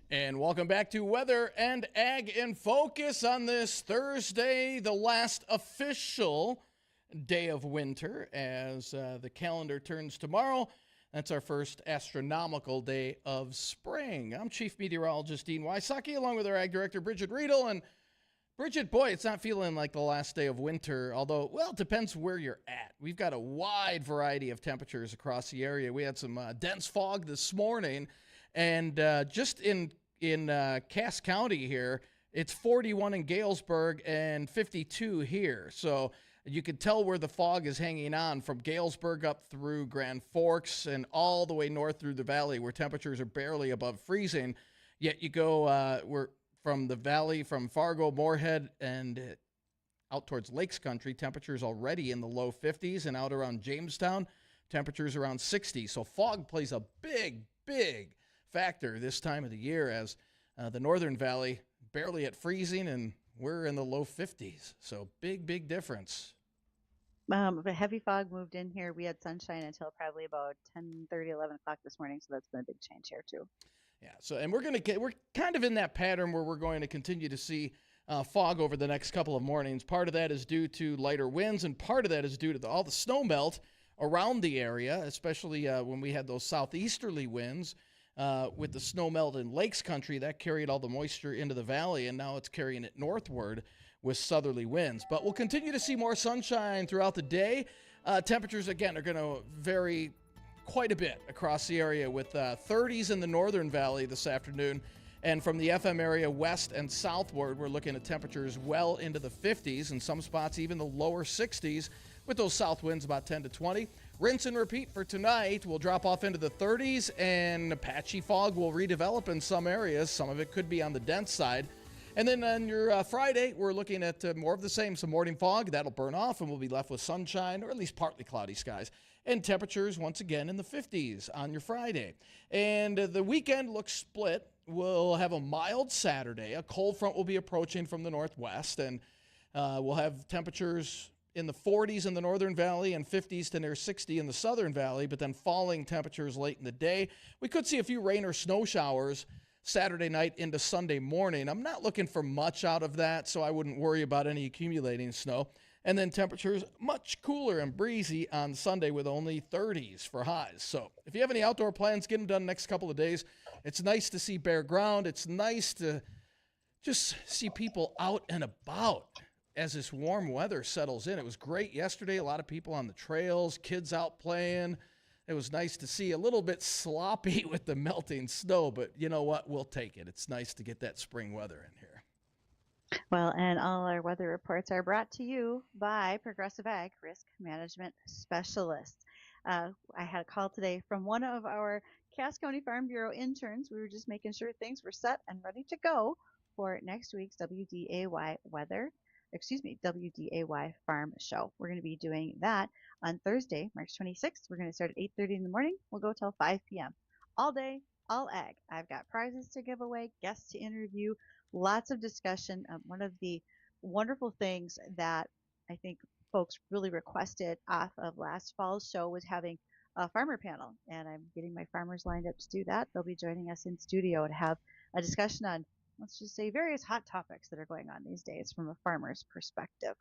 And welcome back to Weather and Ag in Focus on this Thursday, the last official day of winter as the calendar turns tomorrow. That's our first astronomical day of spring. I'm Chief Meteorologist Dean Wysocki, along with our Ag Director Bridgette Readel. And Bridgette, boy, it's not feeling like the last day of winter, although, well, it depends where you're at. We've got a wide variety of temperatures across the area. We had some dense fog this morning. And just in Cass County here, it's 41 in Galesburg and 52 here. So you can tell where the fog is hanging on from Galesburg up through Grand Forks and all the way north through the valley where temperatures are barely above freezing. Yet you go we're from the valley, from Fargo, Moorhead, and out towards Lakes Country, temperatures already in the low 50s, and out around Jamestown, temperatures around 60. So fog plays a big factor this time of the year as the Northern Valley barely at freezing and we're in the low 50s. So big difference. The heavy fog moved in here. We had sunshine until probably about 10:30, 11 o'clock this morning. So that's been a big change here too. Yeah. So, and we're kind of in that pattern where we're going to continue to see fog over the next couple of mornings. Part of that is due to lighter winds, and part of that is due to all the snow melt around the area, especially when we had those southeasterly winds. With the snow melt in Lakes Country, that carried all the moisture into the valley, and now it's carrying it northward with southerly winds. But we'll continue to see more sunshine throughout the day. Temperatures, again, are going to vary quite a bit across the area with 30s in the Northern Valley this afternoon. And from the FM area west and southward, we're looking at temperatures well into the 50s, in some spots even the lower 60s, with those south winds about 10 to 20. Rinse and repeat for tonight. We'll drop off into the 30s, and patchy fog will redevelop in some areas. Some of it could be on the dense side. And then on your Friday, we're looking at more of the same, some morning fog. That'll burn off, and we'll be left with sunshine, or at least partly cloudy skies. And temperatures, once again, in the 50s on your Friday. And the weekend looks split. We'll have a mild Saturday. A cold front will be approaching from the northwest, and we'll have temperatures in the 40s in the Northern Valley and 50s to near 60 in the Southern Valley, but then falling temperatures late in the day. We could see a few rain or snow showers Saturday night into Sunday morning. I'm not looking for much out of that, so I wouldn't worry about any accumulating snow. And then temperatures much cooler and breezy on Sunday with only 30s for highs. So if you have any outdoor plans, get them done next couple of days. It's nice to see bare ground. It's nice to just see people out and about as this warm weather settles in. It was great yesterday. A lot of people on the trails, kids out playing. It was nice to see. A little bit sloppy with the melting snow, but you know what? We'll take it. It's nice to get that spring weather in here. Well, and all our weather reports are brought to you by Progressive Ag Risk Management Specialists. I had a call today from one of our Cass County Farm Bureau interns. We were just making sure things were set and ready to go for next week's WDAY WDAY Farm Show. We're going to be doing that on Thursday, March 26th. We're going to start at 8:30 in the morning. We'll go till 5 p.m. All day, all ag. I've got prizes to give away, guests to interview, lots of discussion. One of the wonderful things that I think folks really requested off of last fall's show was having a farmer panel, and I'm getting my farmers lined up to do that. They'll be joining us in studio to have a discussion on, let's just say, various hot topics that are going on these days from a farmer's perspective.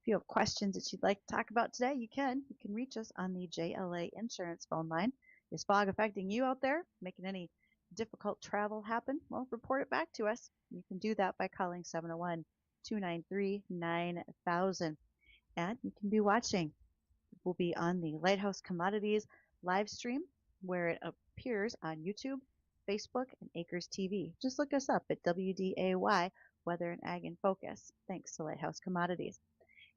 If you have questions that you'd like to talk about today, you can. You can reach us on the JLA Insurance phone line. Is fog affecting you out there, making any difficult travel happen? Well, report it back to us. You can do that by calling 701-293-9000. And you can be watching. We'll be on the Lighthouse Commodities live stream, where it appears on YouTube, Facebook, and Acres TV. Just look us up at WDAY, Weather and Ag in Focus. Thanks to Lighthouse Commodities.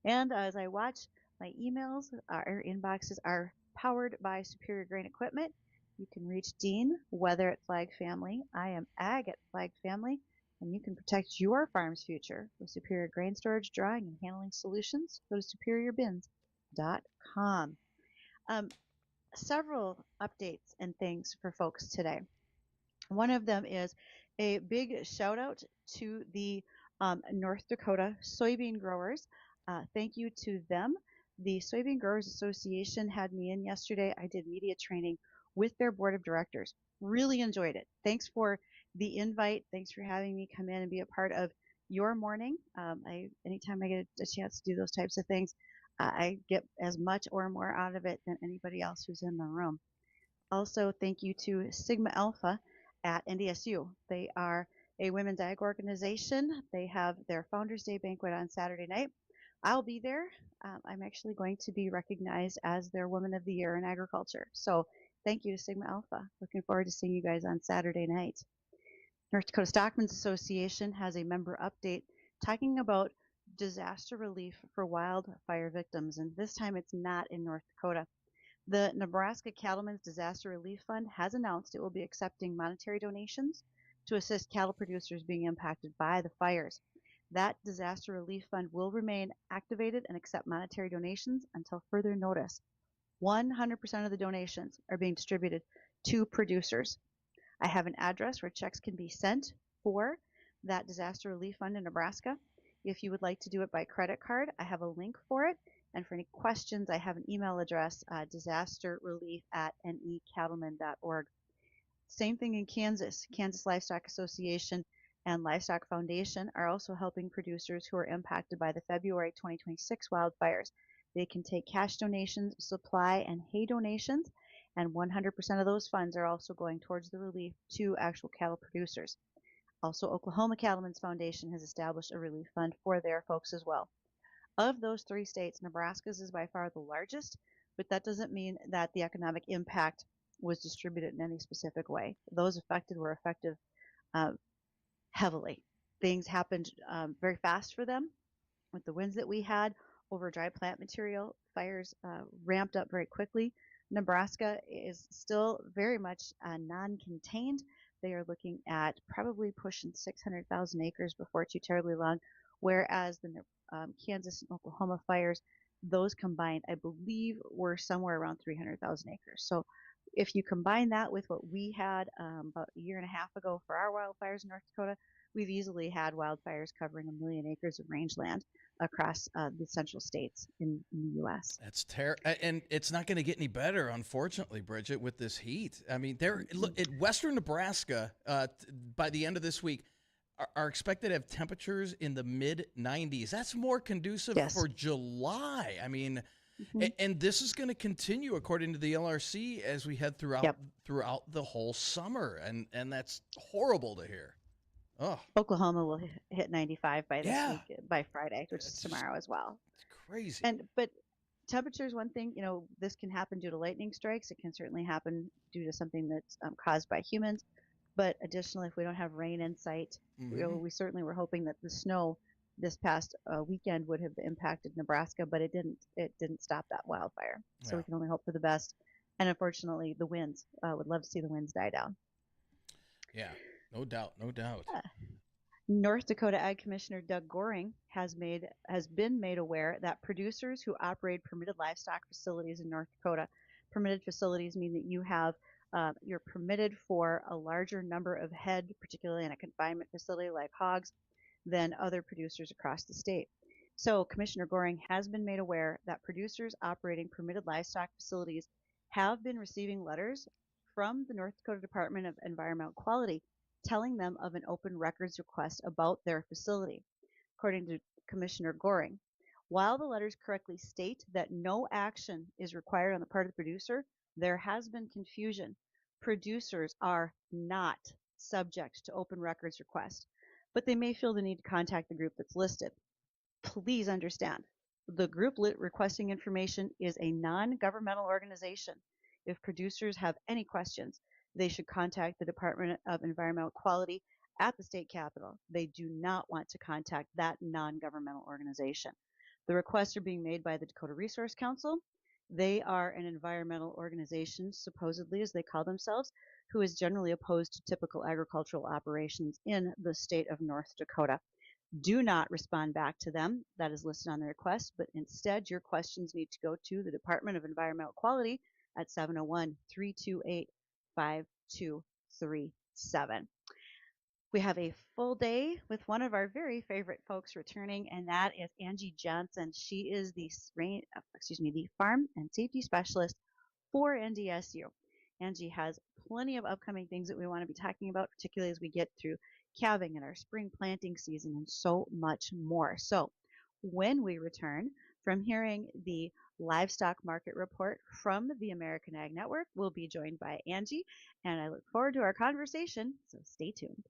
And as I watch my emails, our inboxes are powered by Superior Grain Equipment. You can reach Dean, Weather at Flag Family. I am Ag at Flag Family. And you can protect your farm's future with Superior Grain Storage, Drying, and Handling Solutions. Go to superiourbins.com. Several updates and things for folks today. One of them is a big shout out to the North Dakota soybean growers. Thank you to them. The Soybean Growers Association had me in yesterday. I did media training with their board of directors. Really enjoyed it. Thanks for the invite. Thanks for having me come in and be a part of your morning. Anytime I get a chance to do those types of things, I get as much or more out of it than anybody else who's in the room. Also, thank you to Sigma Alpha at NDSU. They are a women's ag organization. They have their Founders Day banquet on Saturday night. I'll be there. I'm actually going to be recognized as their Woman of the Year in Agriculture. So thank you to Sigma Alpha. Looking forward to seeing you guys on Saturday night. North Dakota Stockmen's Association has a member update talking about disaster relief for wildfire victims, and this time it's not in North Dakota. The Nebraska Cattlemen's Disaster Relief Fund has announced it will be accepting monetary donations to assist cattle producers being impacted by the fires. That disaster relief fund will remain activated and accept monetary donations until further notice. 100% of the donations are being distributed to producers. I have an address where checks can be sent for that disaster relief fund in Nebraska. If you would like to do it by credit card, I have a link for it. And for any questions, I have an email address, disasterrelief@necattlemen.org. Same thing in Kansas. Kansas Livestock Association and Livestock Foundation are also helping producers who are impacted by the February 2026 wildfires. They can take cash donations, supply, and hay donations, and 100% of those funds are also going towards the relief to actual cattle producers. Also, Oklahoma Cattlemen's Foundation has established a relief fund for their folks as well. Of those 3 states, Nebraska's is by far the largest, but that doesn't mean that the economic impact was distributed in any specific way. Those affected were affected heavily. Things happened very fast for them with the winds that we had over dry plant material. Fires ramped up very quickly. Nebraska is still very much non-contained. They are looking at probably pushing 600,000 acres before too terribly long, whereas the Kansas and Oklahoma fires, those combined, I believe, were somewhere around 300,000 acres. So if you combine that with what we had about a year and a half ago for our wildfires in North Dakota, we've easily had wildfires covering 1 million acres of rangeland across the central states in the U.S. That's terrible, and it's not going to get any better, unfortunately, Bridgette, with this heat. I mean, look, western Nebraska by the end of this week are expected to have temperatures in the mid 90s. That's more conducive for July. I mean, and this is going to continue according to the LRC as we head throughout the whole summer, and that's horrible to hear. Oh, Oklahoma will hit 95 by this week, by Friday, which is tomorrow as well. It's crazy. But temperature is one thing. This can happen due to lightning strikes. It can certainly happen due to something that's caused by humans. But additionally, if we don't have rain in sight, we certainly were hoping that the snow this past weekend would have impacted Nebraska, but it didn't. It didn't stop that wildfire. So we can only hope for the best. And unfortunately, the winds. Would love to see the winds die down. Yeah, no doubt, no doubt. North Dakota Ag Commissioner Doug Goring has been made aware that producers who operate permitted livestock facilities in North Dakota, permitted facilities mean that you're permitted for a larger number of head, particularly in a confinement facility like hogs, than other producers across the state. So Commissioner Goring has been made aware that producers operating permitted livestock facilities have been receiving letters from the North Dakota Department of Environmental Quality telling them of an open records request about their facility. According to Commissioner Goring, while the letters correctly state that no action is required on the part of the producer, there has been confusion. Producers are not subject to open records request, but they may feel the need to contact the group that's listed. Please understand, the group requesting information is a non-governmental organization. If producers have any questions, they should contact the Department of Environmental Quality at the state capitol. They do not want to contact that non-governmental organization. The requests are being made by the Dakota Resource Council. They are an environmental organization, supposedly, as they call themselves, who is generally opposed to typical agricultural operations in the state of North Dakota. Do not respond back to them. That is listed on the request, but instead your questions need to go to the Department of Environmental Quality at 701-328-5237. We have a full day with one of our very favorite folks returning, and that is Angie Johnson. She is the farm and safety specialist for NDSU. Angie has plenty of upcoming things that we want to be talking about, particularly as we get through calving and our spring planting season and so much more. So, when we return from hearing the livestock market report from the American Ag Network, we'll be joined by Angie, and I look forward to our conversation, so stay tuned.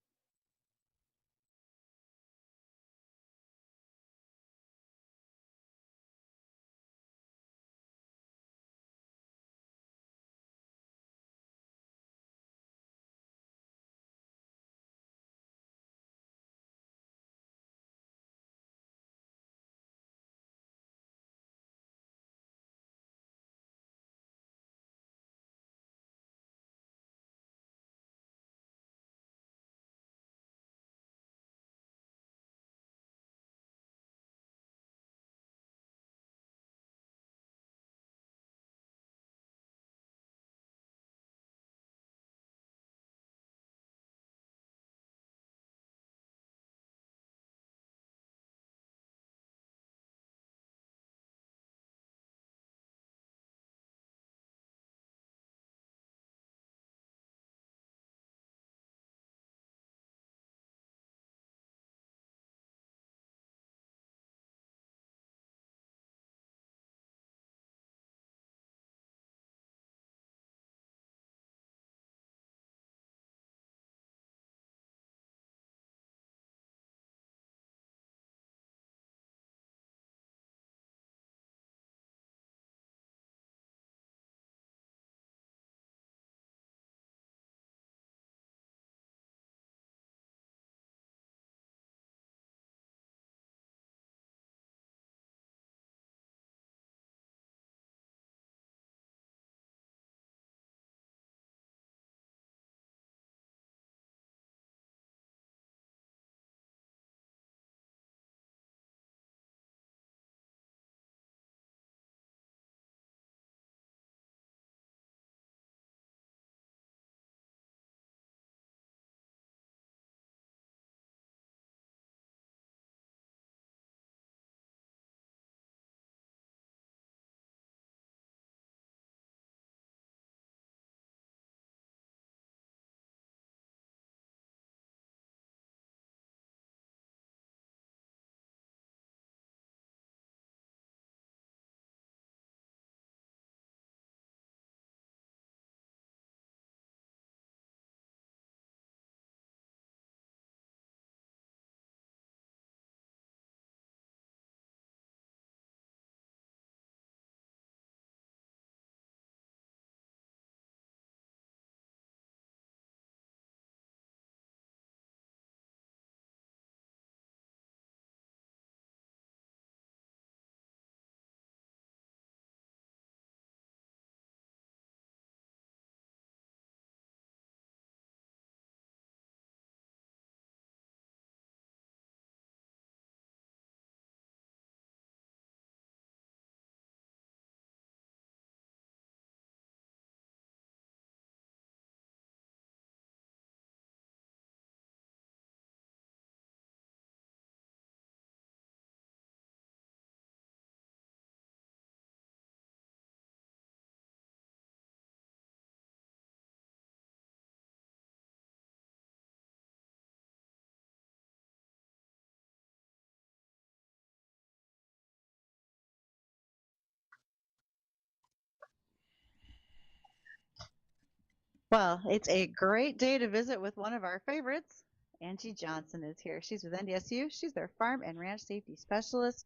Well, it's a great day to visit with one of our favorites. Angie Johnson is here. She's with NDSU. She's their farm and ranch safety specialist.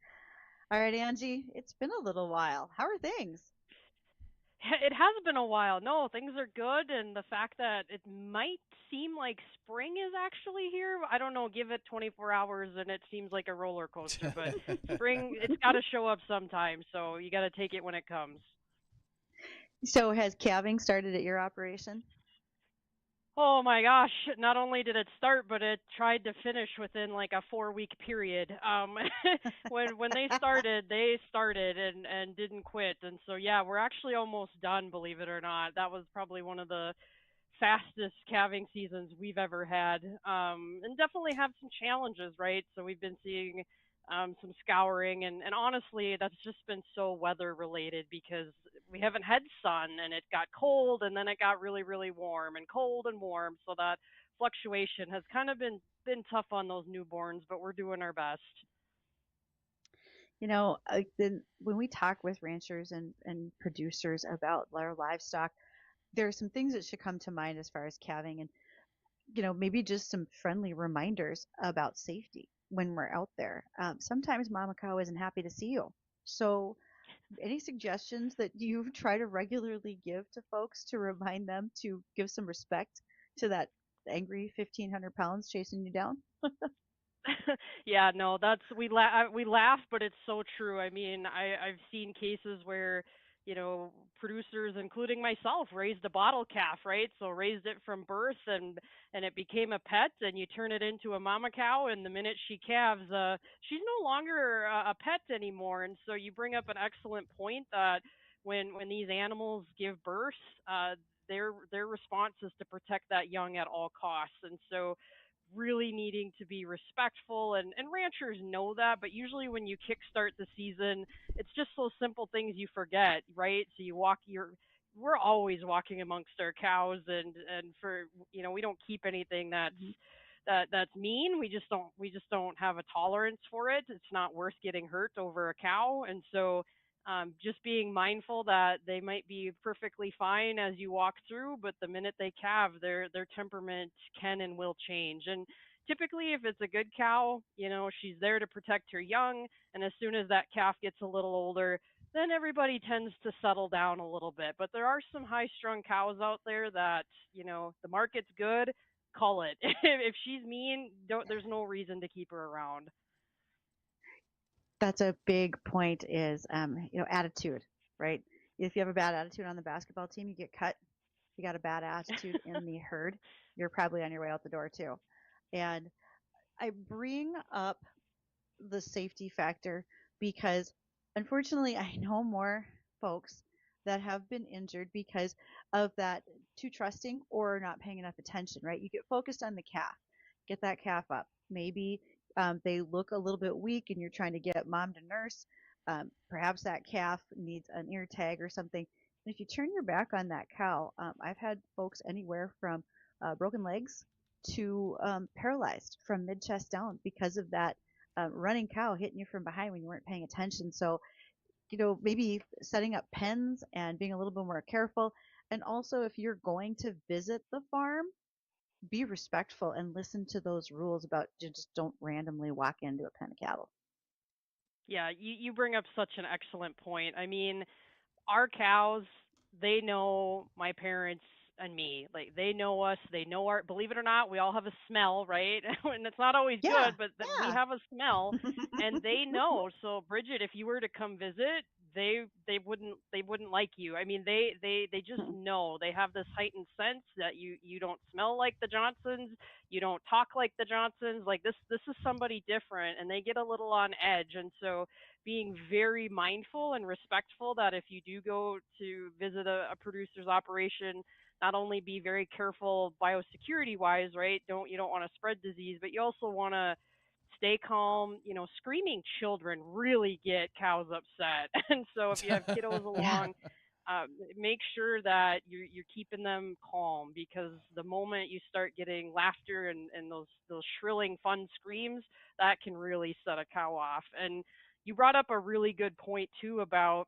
All right, Angie, it's been a little while. How are things? It has been a while. No, things are good, and the fact that it might seem like spring is actually here, I don't know, give it 24 hours and it seems like a roller coaster, but spring, it's got to show up sometime, so you got to take it when it comes. So, has calving started at your operation? Oh my gosh, not only did it start, but it tried to finish within like a 4 week period. When they started and didn't quit. And so yeah, we're actually almost done, believe it or not. That was probably one of the fastest calving seasons we've ever had. And definitely have some challenges, right? So we've been seeing some scouring, and honestly, that's just been so weather related because we haven't had sun, and it got cold, and then it got really really warm and cold and warm. So that fluctuation has kind of been tough on those newborns, but we're doing our best. When we talk with ranchers and producers about their livestock, there are some things that should come to mind as far as calving, and maybe just some friendly reminders about safety when we're out there. Sometimes mama cow isn't happy to see you. So any suggestions that you try to regularly give to folks to remind them to give some respect to that angry 1,500 pounds chasing you down? Yeah, no, that's we laugh, but it's so true. I mean, I've seen cases where, producers, including myself, raised a bottle calf, right? So raised it from birth, and it became a pet, and you turn it into a mama cow, and the minute she calves, she's no longer a pet anymore. And so you bring up an excellent point that when these animals give birth, their response is to protect that young at all costs. And so really needing to be respectful, and ranchers know that, but usually when you kickstart the season, it's just those simple things you forget, right? So we're always walking amongst our cows, and for we don't keep anything Mhm. that's mean. We just don't have a tolerance for it. It's not worth getting hurt over a cow. And so just being mindful that they might be perfectly fine as you walk through, but the minute they calve, their temperament can and will change. And typically, if it's a good cow, she's there to protect her young. And as soon as that calf gets a little older, then everybody tends to settle down a little bit. But there are some high-strung cows out there that, the market's good. Call it. If she's mean, there's no reason to keep her around. That's a big point is, attitude, right? If you have a bad attitude on the basketball team, you get cut. If you got a bad attitude in the herd, you're probably on your way out the door too. And I bring up the safety factor because unfortunately I know more folks that have been injured because of that too trusting or not paying enough attention, right? You get focused on the calf, get that calf up. Maybe they look a little bit weak and you're trying to get mom to nurse. Perhaps that calf needs an ear tag or something. And if you turn your back on that cow, I've had folks anywhere from broken legs to paralyzed from mid chest down because of that running cow hitting you from behind when you weren't paying attention. So, maybe setting up pens and being a little bit more careful. And also, if you're going to visit the farm, be respectful and listen to those rules about just don't randomly walk into a pen of cattle. Yeah, you bring up such an excellent point. I mean, our cows, they know my parents and me. Like they know us, they know our, believe it or not, we all have a smell, right? And it's not always Yeah, good, but we yeah. have a smell, and they know. So Bridgette, if you were to come visit, they wouldn't like you. I mean, they just know. They have this heightened sense that you don't smell like the Johnsons, you don't talk like the Johnsons. Like this is somebody different, and they get a little on edge. And so being very mindful and respectful that if you do go to visit a producer's operation, not only be very careful biosecurity wise, right? You don't want to spread disease, but you also want to stay calm. Screaming children really get cows upset. And so if you have kiddos Yeah. along, make sure that you're keeping them calm, because the moment you start getting laughter and those shrilling fun screams, that can really set a cow off. And you brought up a really good point too about,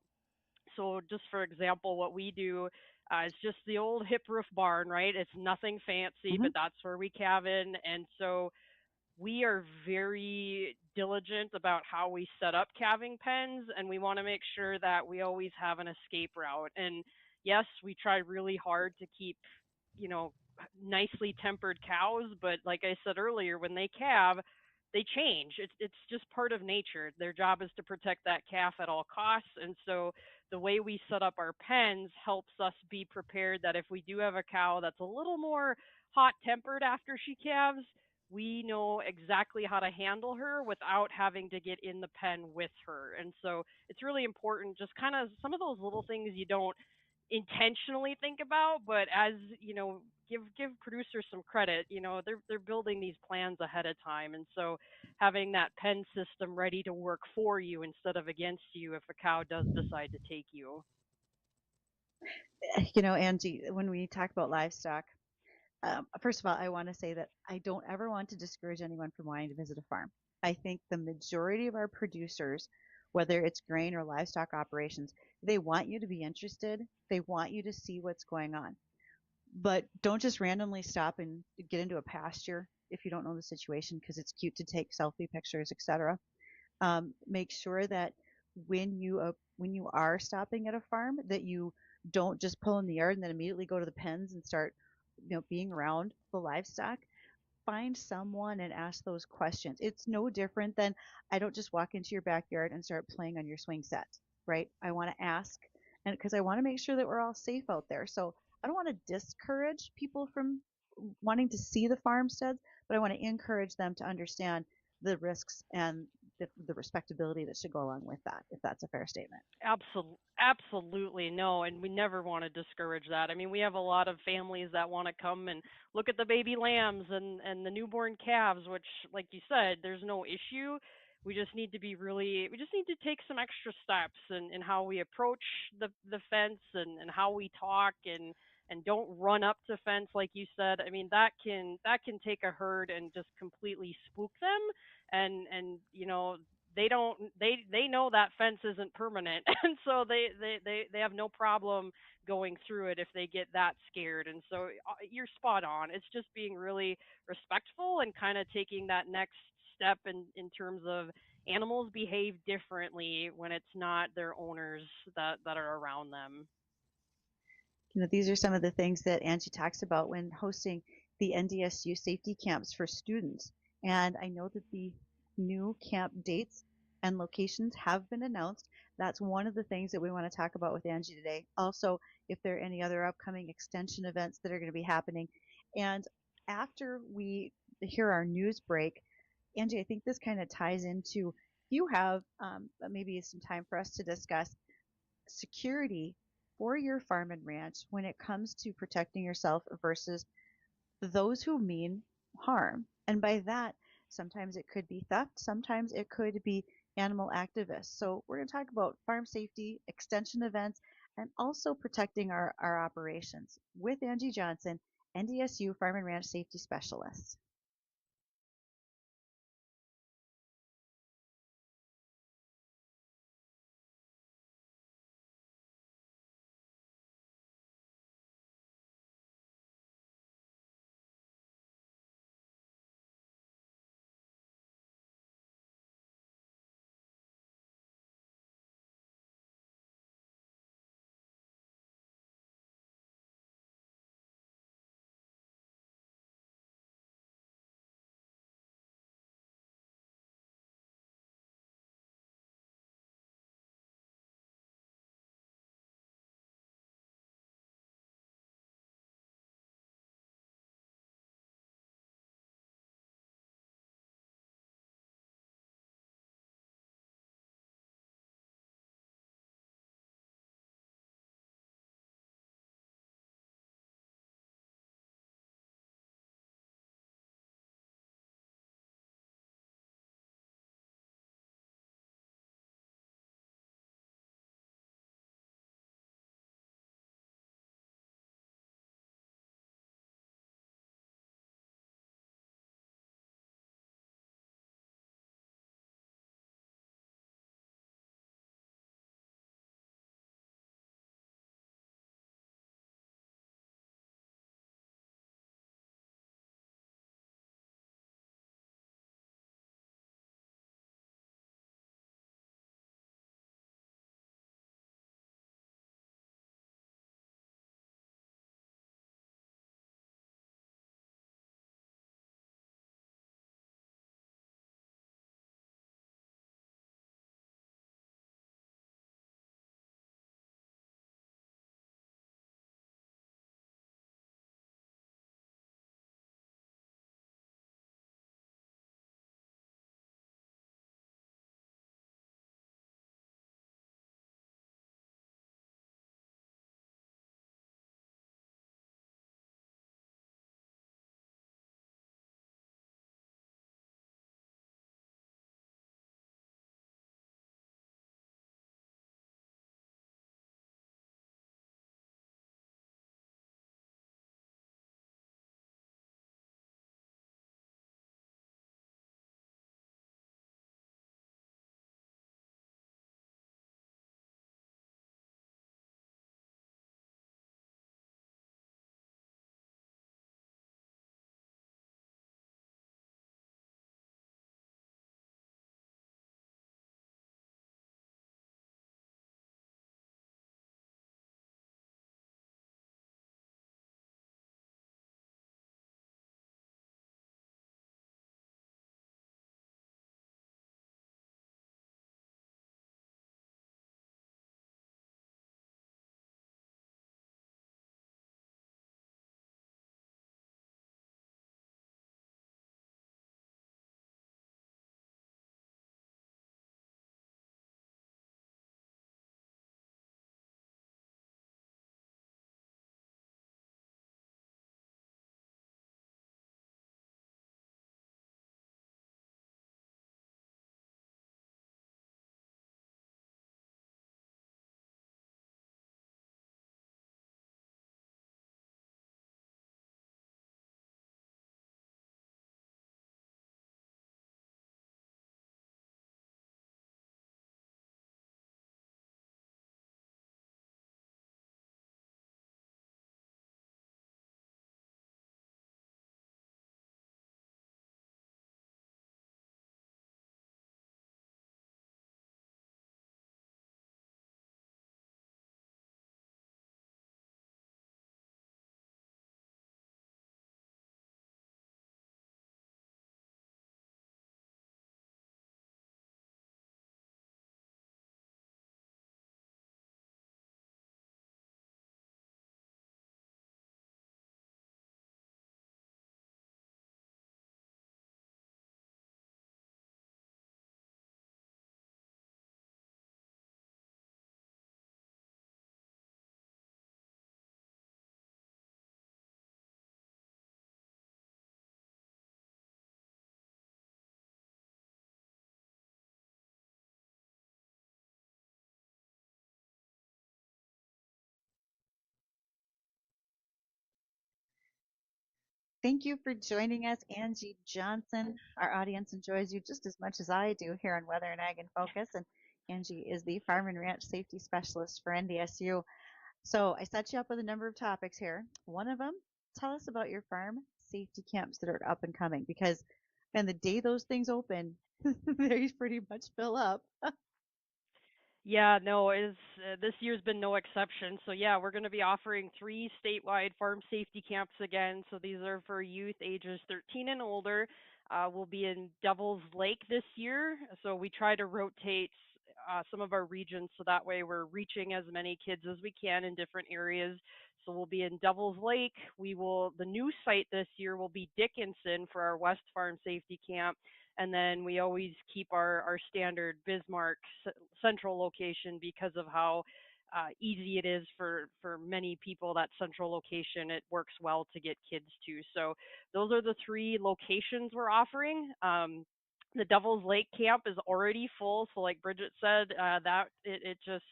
so just for example, what we do is just the old hip roof barn, right? It's nothing fancy, Hmm. but that's where we cabin. And so we are very diligent about how we set up calving pens, and we want to make sure that we always have an escape route. And yes, we try really hard to keep, you know, nicely tempered cows, but like I said earlier, when they calve, they change. It's just part of nature. Their job is to protect that calf at all costs. And so the way we set up our pens helps us be prepared that if we do have a cow that's a little more hot tempered after she calves, we know exactly how to handle her without having to get in the pen with her. And so it's really important, just kind of some of those little things you don't intentionally think about, but as give producers some credit. They're building these plans ahead of time, and so having that pen system ready to work for you instead of against you if a cow does decide to take you. Angie, when we talk about livestock, first of all, I want to say that I don't ever want to discourage anyone from wanting to visit a farm. I think the majority of our producers, whether it's grain or livestock operations, they want you to be interested. They want you to see what's going on. But don't just randomly stop and get into a pasture if you don't know the situation because it's cute to take selfie pictures, etc. Make sure that when you are stopping at a farm, that you don't just pull in the yard and then immediately go to the pens and start, being around the livestock. Find someone and ask those questions. It's no different than I don't just walk into your backyard and start playing on your swing set, right? I want to ask, and because I want to make sure that we're all safe out there. So I don't want to discourage people from wanting to see the farmsteads, but I want to encourage them to understand the risks and the respectability that should go along with that, if that's a fair statement. Absolutely no, and we never want to discourage that. I mean, we have a lot of families that want to come and look at the baby lambs and the newborn calves, which, like you said, there's no issue. We just need to take some extra steps in how we approach the fence and how we talk and don't run up to fence like you said. I mean, that can take a herd and just completely spook them, and they know that fence isn't permanent and so they have no problem going through it if they get that scared. And so you're spot on. It's just being really respectful and kind of taking that next step in terms of animals behave differently when it's not their owners that are around them. These are some of the things that Angie talks about when hosting the NDSU safety camps for students. And I know that the new camp dates and locations have been announced. That's one of the things that we want to talk about with Angie today. Also, if there are any other upcoming extension events that are going to be happening. And after we hear our news break, Angie, I think this kind of ties into you have maybe some time for us to discuss security for your farm and ranch when it comes to protecting yourself versus those who mean harm. And by that, sometimes it could be theft, sometimes it could be animal activists. So we're going to talk about farm safety, extension events, and also protecting our operations with Angie Johnson, NDSU Farm and Ranch Safety Specialist. Thank you for joining us, Angie Johnson. Our audience enjoys you just as much as I do here on Weather and Ag in Focus. And Angie is the Farm and Ranch Safety Specialist for NDSU. So I set you up with a number of topics here. One of them, tell us about your farm safety camps that are up and coming, because and the day those things open, they pretty much fill up. Yeah, no, this year's been no exception. So yeah, we're going to be offering 3 statewide farm safety camps again. So these are for youth ages 13 and older. We'll be in Devil's Lake this year. So we try to rotate some of our regions so that way we're reaching as many kids as we can in different areas. So we'll be in Devil's Lake. The new site this year will be Dickinson for our West Farm Safety Camp. And then we always keep our standard Bismarck central location because of how easy it is for many people. That central location, it works well to get kids to. So those are the 3 locations we're offering. The Devil's Lake camp is already full. So like Bridgette said, that it just,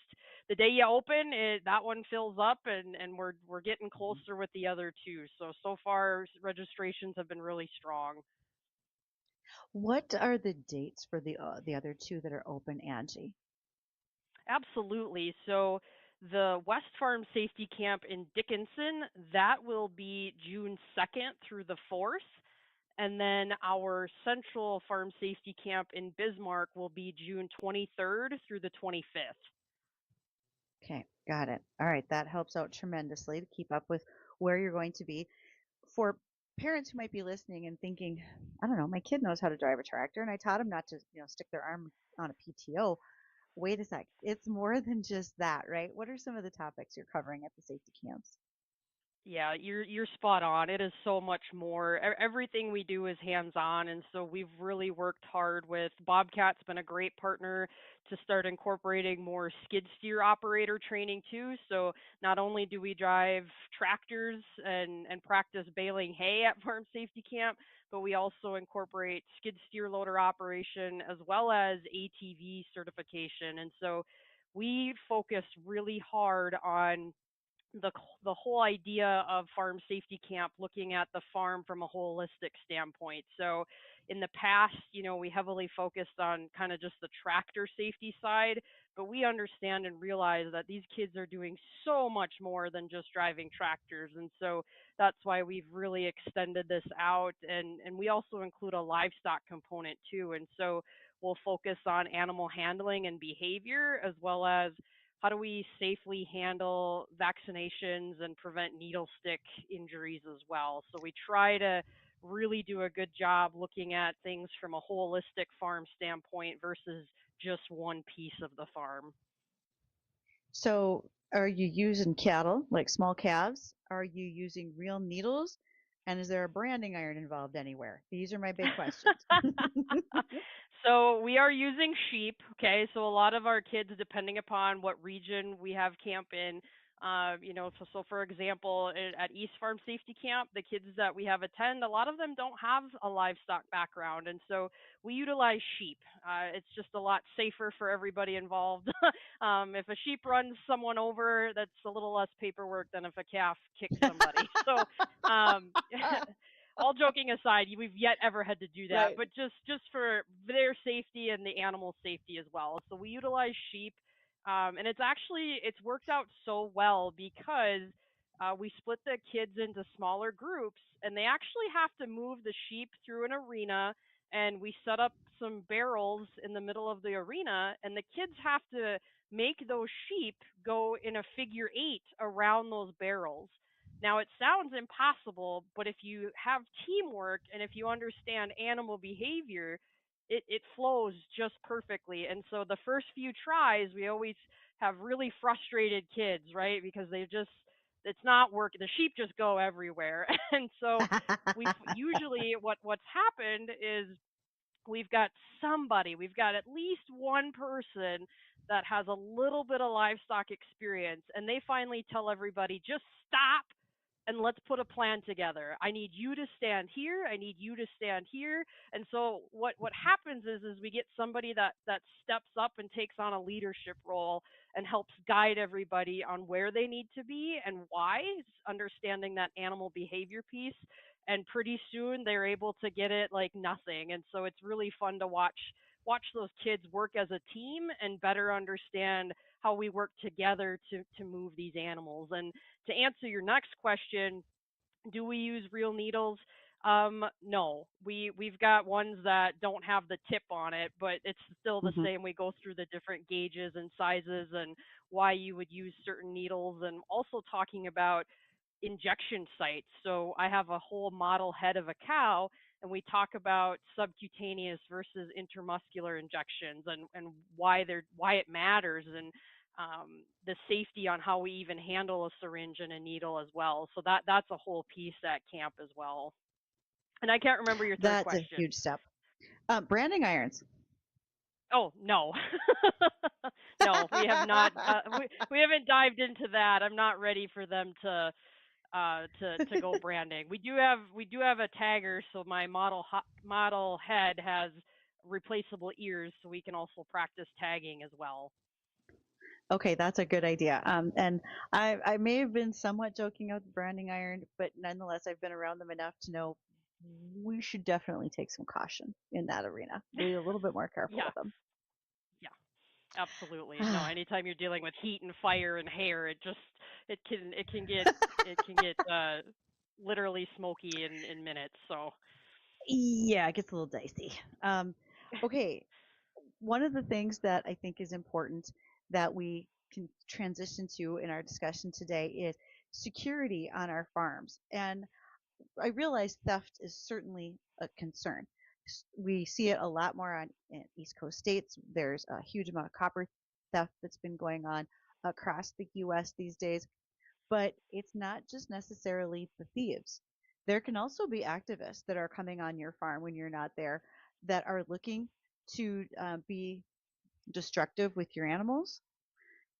the day you open it, that one fills up, and we're getting closer with the other 2. So far registrations have been really strong. What are the dates for the other 2 that are open, Angie? Absolutely. So the West Farm Safety Camp in Dickinson, that will be June 2nd through the 4th. And then our Central Farm Safety Camp in Bismarck will be June 23rd through the 25th. Okay, got it. All right, that helps out tremendously to keep up with where you're going to be. For parents who might be listening and thinking, I don't know, my kid knows how to drive a tractor and I taught him not to, stick their arm on a PTO. Wait a sec. It's more than just that, right? What are some of the topics you're covering at the safety camps? Yeah, you're spot on. It is so much more. Everything we do is hands-on, and so we've really worked hard with Bobcat's been a great partner to start incorporating more skid steer operator training too. So not only do we drive tractors and practice baling hay at Farm Safety Camp, but we also incorporate skid steer loader operation as well as ATV certification. And so we focus really hard on the whole idea of farm safety camp, looking at the farm from a holistic standpoint. So in the past, we heavily focused on kind of just the tractor safety side, but we understand and realize that these kids are doing so much more than just driving tractors. And so that's why we've really extended this out. And we also include a livestock component too. And so we'll focus on animal handling and behavior, as well as how do we safely handle vaccinations and prevent needle stick injuries as well. So we try to really do a good job looking at things from a holistic farm standpoint versus just one piece of the farm. So, are you using cattle, like small calves? Are you using real needles? And is there a branding iron involved anywhere? These are my big questions. So we are using sheep. Okay, so a lot of our kids, depending upon what region we have camp in, so for example, at East Farm Safety Camp, the kids that we have attend, a lot of them don't have a livestock background, and so we utilize sheep. It's just a lot safer for everybody involved. If a sheep runs someone over, that's a little less paperwork than if a calf kicks somebody. So all joking aside, we've yet ever had to do that, Right. but just for their safety and the animal safety as well. So we utilize sheep, and it's worked out so well because we split the kids into smaller groups, and they actually have to move the sheep through an arena, and we set up some barrels in the middle of the arena, and the kids have to make those sheep go in a figure 8 around those barrels. Now, it sounds impossible, but if you have teamwork and if you understand animal behavior, it flows just perfectly. And so the first few tries, we always have really frustrated kids, right? Because it's not working. The sheep just go everywhere. And so usually what's happened is we've got at least one person that has a little bit of livestock experience, and they finally tell everybody, just stop and let's put a plan together. I need you to stand here. I need you to stand here. And so what happens is we get somebody that steps up and takes on a leadership role and helps guide everybody on where they need to be and why, understanding that animal behavior piece. and pretty soon they're able to get it like nothing. And so it's really fun to watch those kids work as a team and better understand how we work together to move these animals. And to answer your next question, do we use real needles? No, we've got ones that don't have the tip on it, but it's still the Hmm. same. We go through the different gauges and sizes and why you would use certain needles, and also talking about injection sites. So I have a whole model head of a cow, and we talk about subcutaneous versus intermuscular injections, and why it matters, and the safety on how we even handle a syringe and a needle as well. So that's a whole piece at camp as well. And I can't remember your third That's a question. huge step. Branding irons. Oh no, no, we have not. We haven't dived into that. I'm not ready for them to go branding. We do have a tagger, so my model head has replaceable ears, so we can also practice tagging as well. Okay, that's a good idea. And I may have been somewhat joking about the branding iron, but nonetheless, I've been around them enough to know we should definitely take some caution in that arena. Be a little bit more careful Yeah, with them. yeah, absolutely. No, anytime you're dealing with heat and fire and hair, it can get literally smoky in minutes. So Yeah, it gets a little dicey. Okay, one of the things that I think is important that we can transition to in our discussion today is security on our farms. And I realize theft is certainly a concern. We see it a lot more in East Coast states. There's a huge amount of copper theft that's been going on across the U.S. these days. But it's not just necessarily the thieves. There can also be activists that are coming on your farm when you're not there that are looking to be destructive with your animals,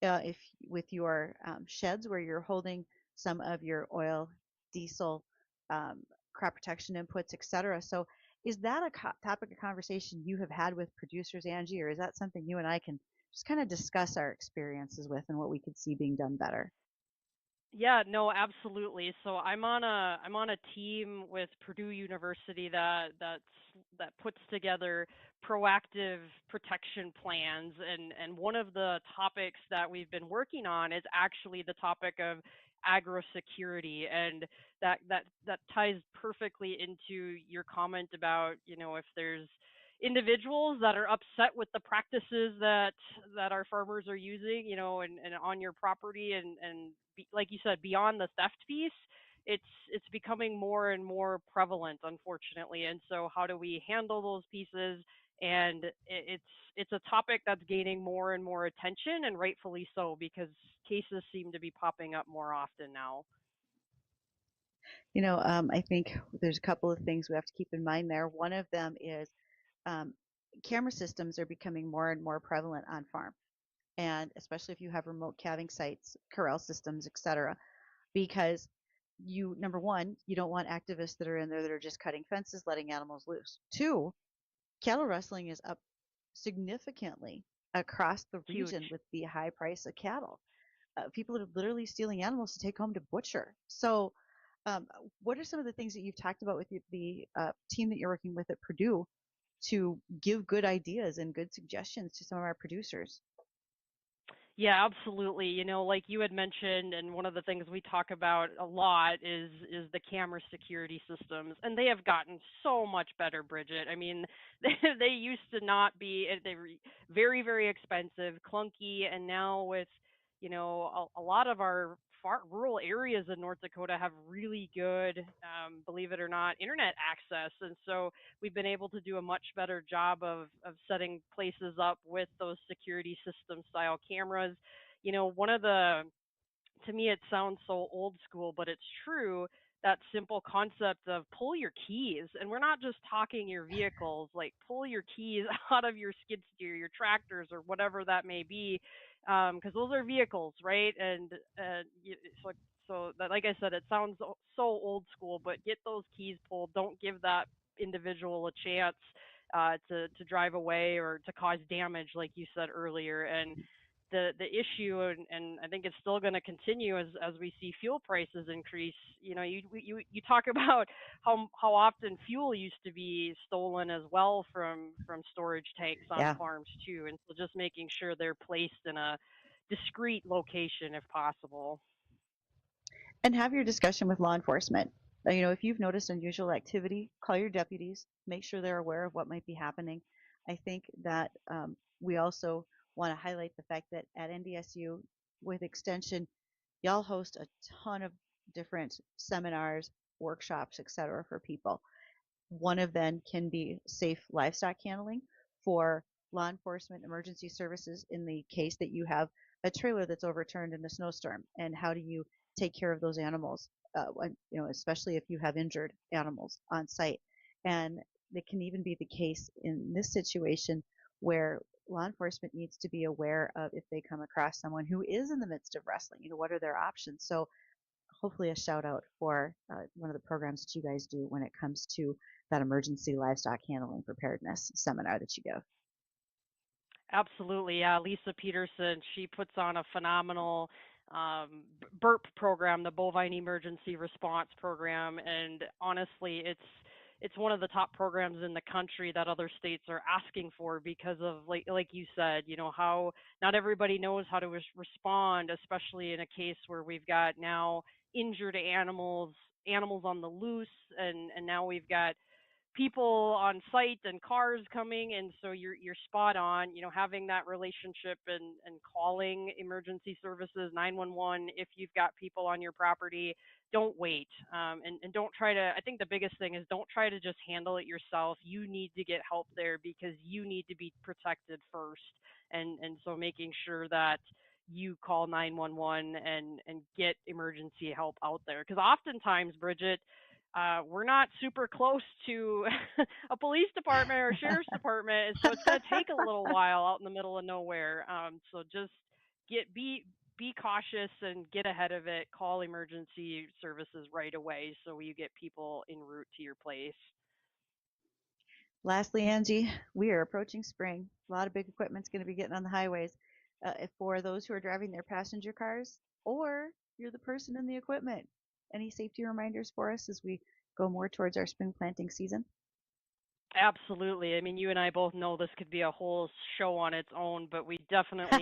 if with your sheds where you're holding some of your oil, diesel, um, crop protection inputs, etc. So, is that a topic of conversation you have had with producers, Angie, or is that something you and I can just kind of discuss our experiences with and what we could see being done better? yeah, no, absolutely. So I'm on a team with Purdue University that puts together proactive protection plans, and one of the topics that we've been working on is actually the topic of agro-security, and that ties perfectly into your comment about, if there's individuals that are upset with the practices that our farmers are using, and on your property, and like you said, beyond the theft piece, it's becoming more and more prevalent, unfortunately. And so, how do we handle those pieces? And it's a topic that's gaining more and more attention, and rightfully so, because cases seem to be popping up more often now. I think there's a couple of things we have to keep in mind there. One of them is um, camera systems are becoming more and more prevalent on farm, and especially if you have remote calving sites, corral systems, etc. Because number one, you don't want activists that are in there that are just cutting fences, letting animals loose. Two, cattle rustling is up significantly across the region Huge. with the high price of cattle. People are literally stealing animals to take home to butcher. So, um, what are some of the things that you've talked about with the team that you're working with at Purdue to give good ideas and good suggestions to some of our producers? Yeah, absolutely. Like you had mentioned, and one of the things we talk about a lot is the camera security systems, and they have gotten so much better, Bridget. I mean, they used to not be. They were very, very expensive, clunky, and now with a lot of our rural areas in North Dakota have really good, believe it or not, internet access, and so we've been able to do a much better job of setting places up with those security system style cameras. One of the To me, it sounds so old school, but it's true. That simple concept of pull your keys, and we're not just talking your vehicles, like pull your keys out of your skid steer, your tractors, or whatever that may be, because those are vehicles, right? And so that, like I said, it sounds so old school, but get those keys pulled. Don't give that individual a chance to drive away or to cause damage, like you said earlier. And the issue, and I think it's still going to continue as we see fuel prices increase. You know, you talk about how often fuel used to be stolen as well from storage tanks on Yeah. farms too, and so just making sure they're placed in a discreet location if possible. And have your discussion with law enforcement. If you've noticed unusual activity, call your deputies, make sure they're aware of what might be happening. I think that we also want to highlight the fact that at NDSU, with Extension, y'all host a ton of different seminars, workshops, etc. for people. One of them can be safe livestock handling for law enforcement emergency services in the case that you have a trailer that's overturned in a snowstorm. And how do you take care of those animals, especially if you have injured animals on site. And it can even be the case in this situation where law enforcement needs to be aware of if they come across someone who is in the midst of wrestling, what are their options? So hopefully a shout out for one of the programs that you guys do when it comes to that emergency livestock handling preparedness seminar that you give. Absolutely, yeah. Lisa Peterson, she puts on a phenomenal BERP program, the Bovine Emergency Response Program, and honestly, it's one of the top programs in the country that other states are asking for because of like you said, how not everybody knows how to respond, especially in a case where we've got now injured animals on the loose, and now we've got people on site and cars coming, and so you're spot on, having that relationship and calling emergency services 911 if you've got people on your property. Don't wait, and don't try to, I think the biggest thing is don't try to just handle it yourself. You need to get help there because you need to be protected first, and so making sure that you call 911 and get emergency help out there, because oftentimes, Bridgette, we're not super close to a police department or a sheriff's department, and so it's going to take a little while out in the middle of nowhere. So just be cautious and get ahead of it. Call emergency services right away so you get people en route to your place. Lastly, Angie, we are approaching spring. A lot of big equipment's going to be getting on the highways. For those who are driving their passenger cars, or you're the person in the equipment, any safety reminders for us as we go more towards our spring planting season? Absolutely. I mean, you and I both know this could be a whole show on its own, but we definitely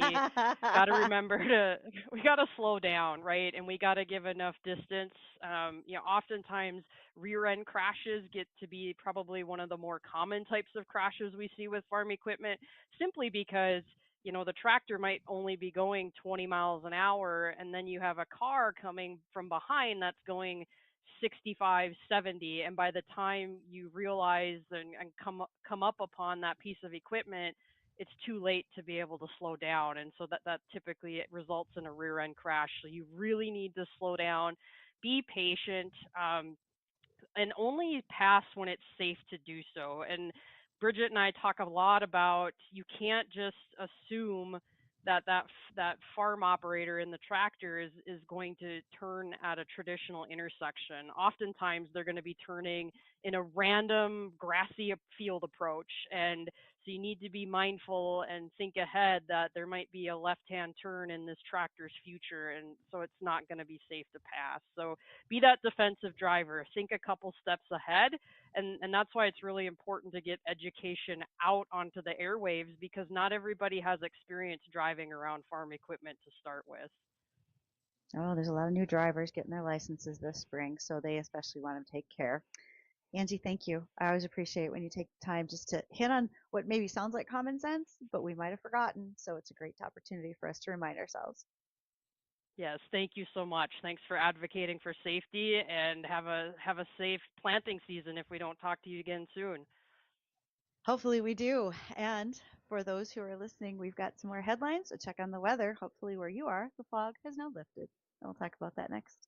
got to remember to we got to slow down, right? And we got to give enough distance. Oftentimes rear end crashes get to be probably one of the more common types of crashes we see with farm equipment, simply because the tractor might only be going 20 miles an hour, and then you have a car coming from behind that's going 65, 70, and by the time you realize and come up upon that piece of equipment, it's too late to be able to slow down, and so that typically it results in a rear end crash. So you really need to slow down, be patient, and only pass when it's safe to do so. And Bridgette and I talk a lot about you can't just assume that farm operator in the tractor is going to turn at a traditional intersection. Oftentimes they're going to be turning in a random grassy field approach, and so you need to be mindful and think ahead that there might be a left-hand turn in this tractor's future, and so it's not going to be safe to pass. So be that defensive driver, think a couple steps ahead, and that's why it's really important to get education out onto the airwaves, because not everybody has experience driving around farm equipment to start with. Oh, there's a lot of new drivers getting their licenses this spring, so they especially want to take care. Angie, thank you. I always appreciate when you take the time just to hit on what maybe sounds like common sense, but we might have forgotten. So it's a great opportunity for us to remind ourselves. Yes, thank you so much. Thanks for advocating for safety, and have a safe planting season if we don't talk to you again soon. Hopefully we do. And for those who are listening, we've got some more headlines. So check on the weather. Hopefully where you are, the fog has now lifted. And we'll talk about that next.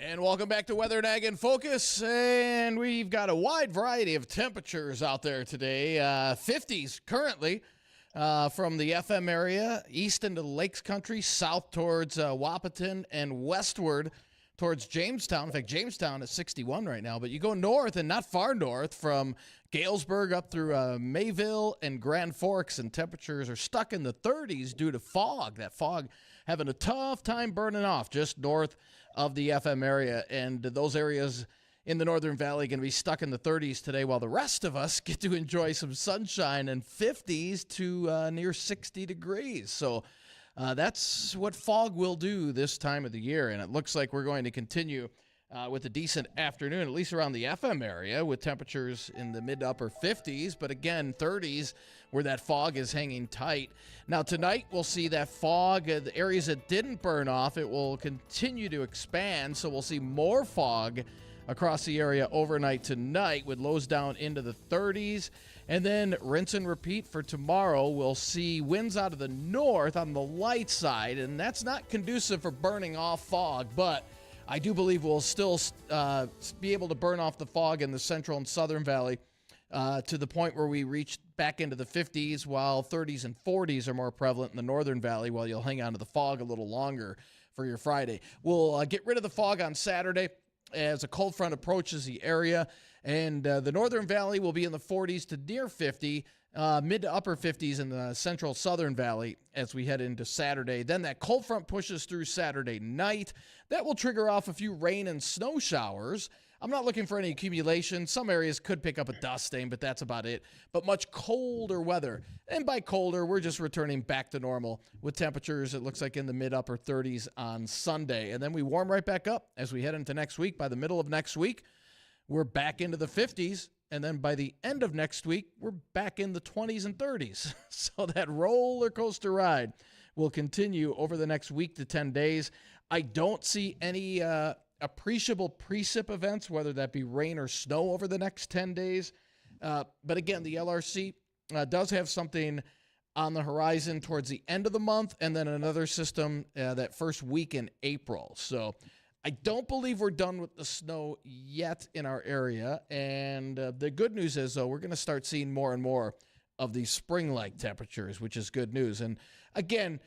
And welcome back to Weather and Ag in Focus. And we've got a wide variety of temperatures out there today. 50s currently from the FM area, east into the Lakes Country, south towards Wahpeton, and westward towards Jamestown. In fact, Jamestown is 61 right now. But you go north and not far north from Galesburg up through Mayville and Grand Forks, and temperatures are stuck in the 30s due to fog. That fog having a tough time burning off just north of the FM area, and those areas in the Northern Valley going to be stuck in the 30s today, while the rest of us get to enjoy some sunshine and 50s to near 60 degrees. So that's what fog will do this time of the year, and it looks like we're going to continue with a decent afternoon, at least around the FM area, with temperatures in the mid to upper 50s, but again, 30s where that fog is hanging tight. Now, tonight we'll see that fog, the areas that didn't burn off, it will continue to expand, so we'll see more fog across the area overnight tonight with lows down into the 30s. And then rinse and repeat for tomorrow. We'll see winds out of the north on the light side, and that's not conducive for burning off fog, but I do believe we'll still be able to burn off the fog in the central and southern valley to the point where we reach back into the 50s, while 30s and 40s are more prevalent in the northern valley, while you'll hang on to the fog a little longer for your Friday. We'll get rid of the fog on Saturday as a cold front approaches the area, and the northern valley will be in the 40s to near 50, mid to upper 50s in the central southern valley as we head into Saturday. Then that cold front pushes through Saturday night. That will trigger off a few rain and snow showers. I'm not looking for any accumulation. Some areas could pick up a dust stain, but that's about it. But much colder weather. And by colder, we're just returning back to normal with temperatures, it looks like, in the mid-upper 30s on Sunday. And then we warm right back up as we head into next week. By the middle of next week, we're back into the 50s. And then by the end of next week, we're back in the 20s and 30s. So that roller coaster ride will continue over the next week to 10 days. I don't see any appreciable precip events, whether that be rain or snow over the next 10 days. But again, the LRC does have something on the horizon towards the end of the month, and then another system that first week in April. So I don't believe we're done with the snow yet in our area. And the good news is, though, we're going to start seeing more and more of these spring-like temperatures, which is good news. And again,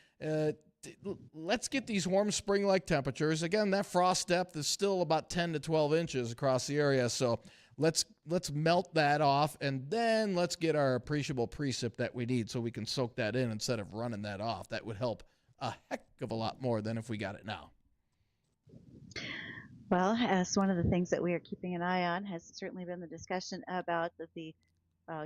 let's get these warm spring-like temperatures. Again, that frost depth is still about 10 to 12 inches across the area. So let's melt that off, and then let's get our appreciable precip that we need so we can soak that in instead of running that off. That would help a heck of a lot more than if we got it now. Well, as one of the things that we are keeping an eye on has certainly been the discussion about the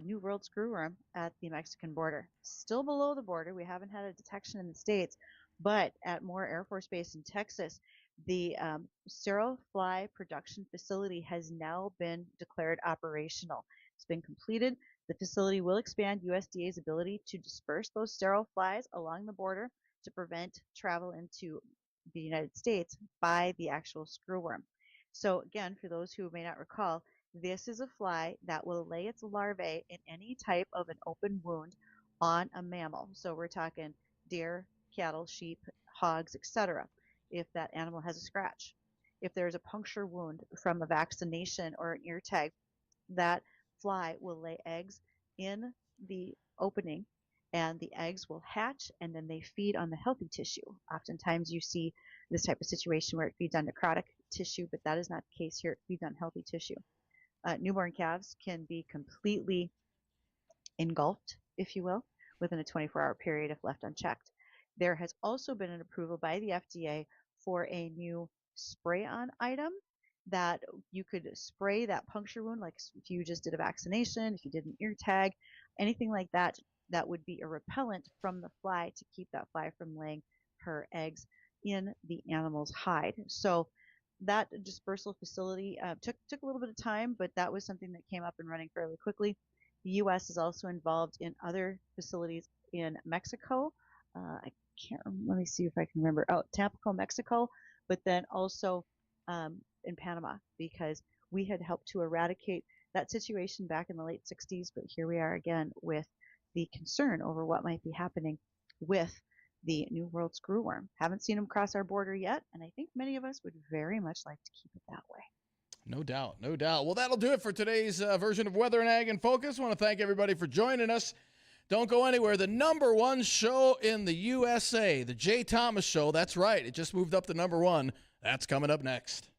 New World screwworm at the Mexican border. Still below the border. We haven't had a detection in the States, but at Moore Air Force Base in Texas, the sterile fly production facility has now been declared operational. It's been completed. The facility will expand USDA's ability to disperse those sterile flies along the border to prevent travel into the United States by the actual screwworm. So again, for those who may not recall, this is a fly that will lay its larvae in any type of an open wound on a mammal. So we're talking deer, cattle, sheep, hogs, etc. if that animal has a scratch. If there's a puncture wound from a vaccination or an ear tag, that fly will lay eggs in the opening, and the eggs will hatch, and then they feed on the healthy tissue. Oftentimes you see this type of situation where it feeds on necrotic tissue, but that is not the case here. It feeds on healthy tissue. Newborn calves can be completely engulfed, if you will, within a 24-hour period if left unchecked. There has also been an approval by the FDA for a new spray-on item that you could spray that puncture wound, like if you just did a vaccination, if you did an ear tag, anything like that, that would be a repellent from the fly to keep that fly from laying her eggs in the animal's hide. So that dispersal facility took a little bit of time, but that was something that came up and running fairly quickly. The U.S. is also involved in other facilities in Mexico. Let me see if I can remember. Oh, Tampico, Mexico, but then also in Panama, because we had helped to eradicate that situation back in the late 60s, but here we are again with the concern over what might be happening with the New World screwworm. Haven't seen them cross our border yet, and I think many of us would very much like to keep it that way. No doubt, no doubt. Well, that'll do it for today's version of Weather and Ag in Focus. I want to thank everybody for joining us. Don't go anywhere. The number one show in the USA, the Jay Thomas Show. That's right. It just moved up to number one. That's coming up next.